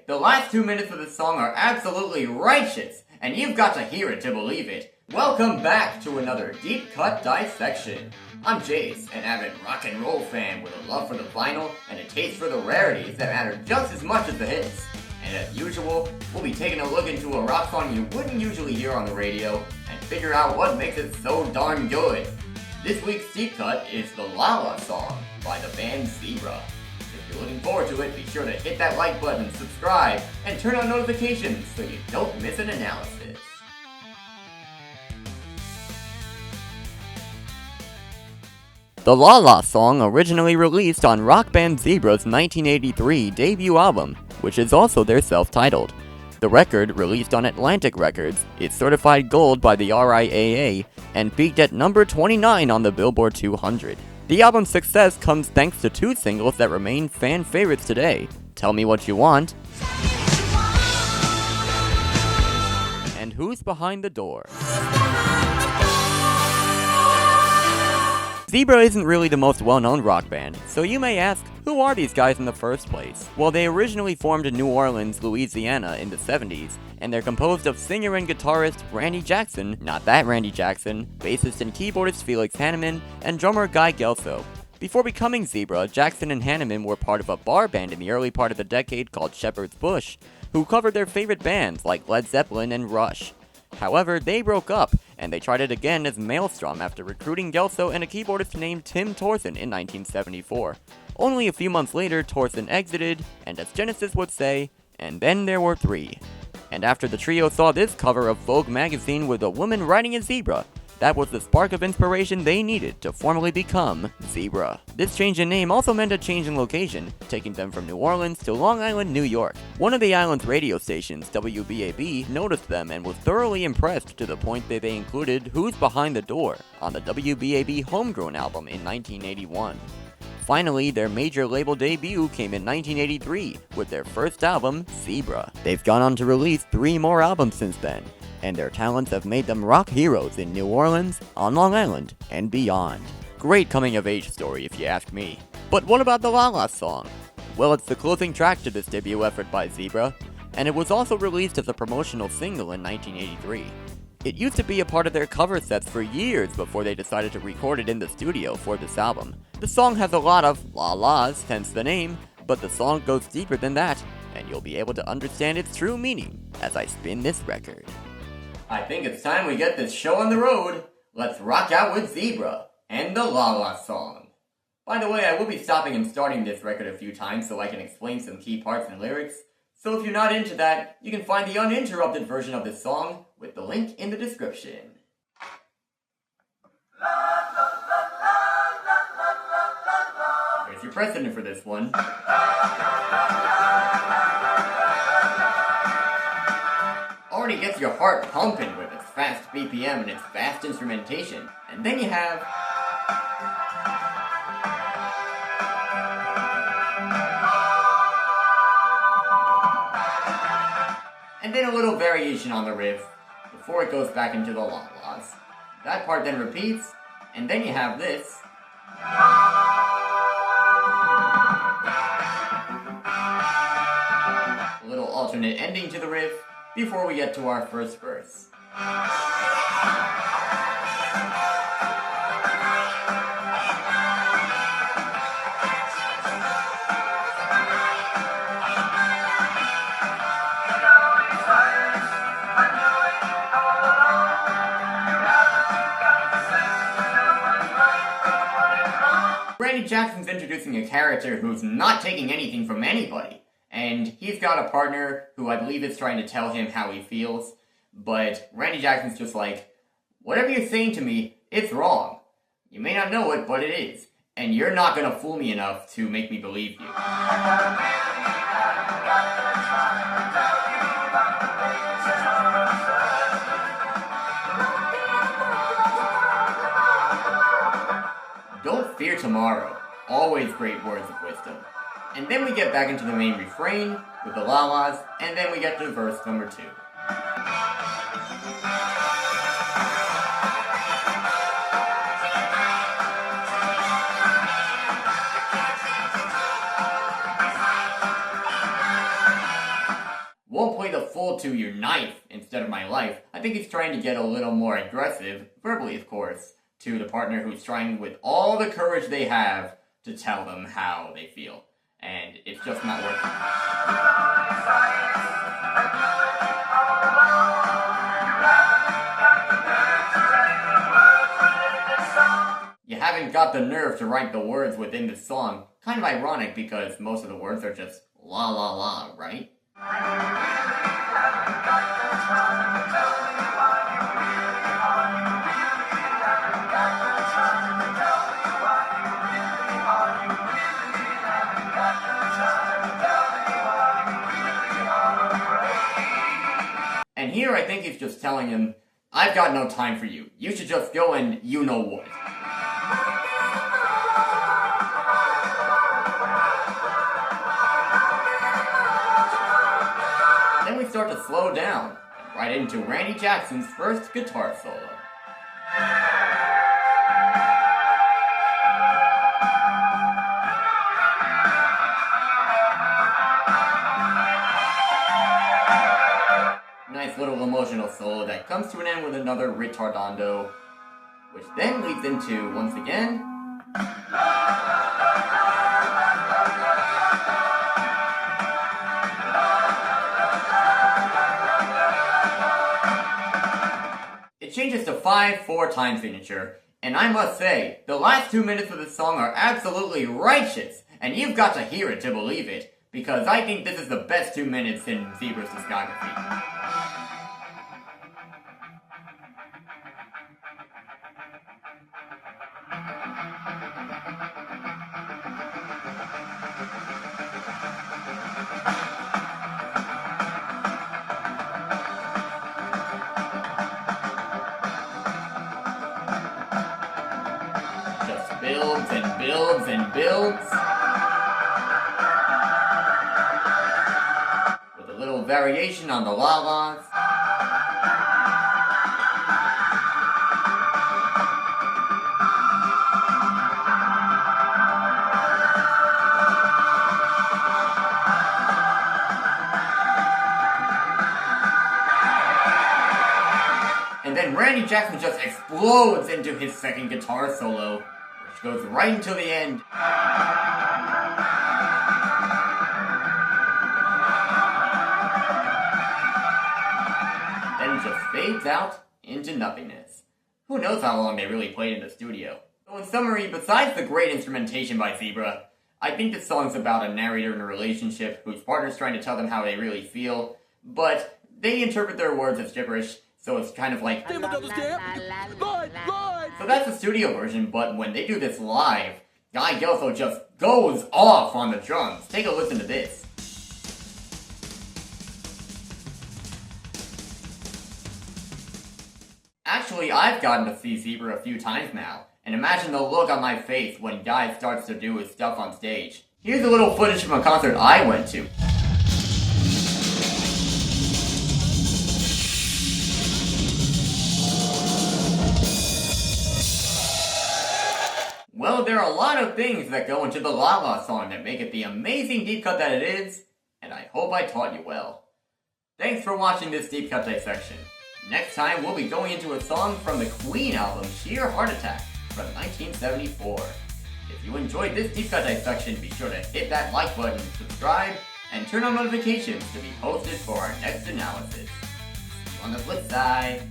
The last 2 minutes of the song are absolutely righteous, and you've got to hear it to believe it. Welcome back to another Deep Cut Dissection. I'm Jace, an avid rock and roll fan with a love for the vinyl and a taste for the rarities that matter just as much as the hits. And as usual, we'll be taking a look into a rock song you wouldn't usually hear on the radio and figure out what makes it so darn good. This week's Deep Cut is the La La song by the band Zebra. If you're looking forward to it, be sure to hit that like button, subscribe, and turn on notifications so you don't miss an analysis. The La La song originally released on rock band Zebra's 1983 debut album, which is also their self-titled. The record, released on Atlantic Records, is certified gold by the RIAA and peaked at number 29 on the Billboard 200. The album's success comes thanks to two singles that remain fan favorites today, Tell Me What You Want and Who's Behind the Door. Zebra isn't really the most well-known rock band, so you may ask, who are these guys in the first place? Well, they originally formed in New Orleans, Louisiana in the 70s, and they're composed of singer and guitarist Randy Jackson, not that Randy Jackson, bassist and keyboardist Felix Hanneman, and drummer Guy Gelso. Before becoming Zebra, Jackson and Hanneman were part of a bar band in the early part of the decade called Shepherd's Bush, who covered their favorite bands like Led Zeppelin and Rush. However, they broke up, and they tried it again as Maelstrom after recruiting Gelso and a keyboardist named Tim Torson in 1974. Only a few months later, Torson exited, and as Genesis would say, and then there were three. And after the trio saw this cover of Vogue magazine with a woman riding a zebra, that was the spark of inspiration they needed to formally become Zebra. This change in name also meant a change in location, taking them from New Orleans to Long Island, New York. One of the island's radio stations, WBAB, noticed them and was thoroughly impressed to the point that they included Who's Behind the Door on the WBAB Homegrown album in 1981. Finally, their major label debut came in 1983 with their first album, Zebra. They've gone on to release 3 more albums since then, and their talents have made them rock heroes in New Orleans, on Long Island, and beyond. Great coming-of-age story if you ask me. But what about the La La song? Well, it's the closing track to this debut effort by Zebra, and it was also released as a promotional single in 1983. It used to be a part of their cover sets for years before they decided to record it in the studio for this album. The song has a lot of la-las, hence the name, but the song goes deeper than that, and you'll be able to understand its true meaning as I spin this record. I think it's time we get this show on the road. Let's rock out with Zebra and the La La song. By the way, I will be stopping and starting this record a few times so I can explain some key parts and lyrics. So if you're not into that, you can find the uninterrupted version of this song with the link in the description. There's your precedent for this one. Already gets your heart pumping with its fast BPM and its fast instrumentation. And then you have... and then a little variation on the riff before it goes back into the la-las. That part then repeats, and then you have this. A little alternate ending to the riff before we get to our first verse. Randy Jackson's introducing a character who's not taking anything from anybody. And he's got a partner who I believe is trying to tell him how he feels. But Randy Jackson's just like, whatever you're saying to me, it's wrong. You may not know it, but it is. And you're not gonna fool me enough to make me believe you. Don't fear tomorrow. Always great words of wisdom. And then we get back into the main refrain with the la-las, and then we get to verse number 2. won't play the full to your knife instead of my life. I think he's trying to get a little more aggressive, verbally of course, to the partner who's trying with all the courage they have to tell them how they feel. And it's just not working. You haven't got the nerve to write the words within the song. Kind of ironic because most of the words are just la la la, right? And here I think he's just telling him, I've got no time for you. You should just go and you know what. Then we start to slow down, right into Randy Jackson's first guitar solo. Nice little emotional solo that comes to an end with another ritardando, which then leads into, once again, it changes to 5/4 time signature, and I must say, the last 2 minutes of the song are absolutely righteous, and you've got to hear it to believe it, because I think this is the best 2 minutes in Zebra's discography. Just builds and builds and builds. With a little variation on the la-las. And then Randy Jackson just explodes into his second guitar solo, which goes right until the end. Then it just fades out into nothingness. Who knows how long they really played in the studio. So in summary, besides the great instrumentation by Zebra, I think this song's about a narrator in a relationship whose partner's trying to tell them how they really feel, but they interpret their words as gibberish. So it's kind of like, so that's the studio version, but when they do this live, Guy Gelso just goes off on the drums. Take a listen to this. Actually, I've gotten to see Zebra a few times now, and imagine the look on my face when Guy starts to do his stuff on stage. Here's a little footage from a concert I went to. Well, there are a lot of things that go into the La La song that make it the amazing deep cut that it is, and I hope I taught you well. Thanks for watching this deep cut dissection. Next time, we'll be going into a song from the Queen album, Sheer Heart Attack, from 1974. If you enjoyed this deep cut dissection, be sure to hit that like button, subscribe, and turn on notifications to be posted for our next analysis. On the flip side...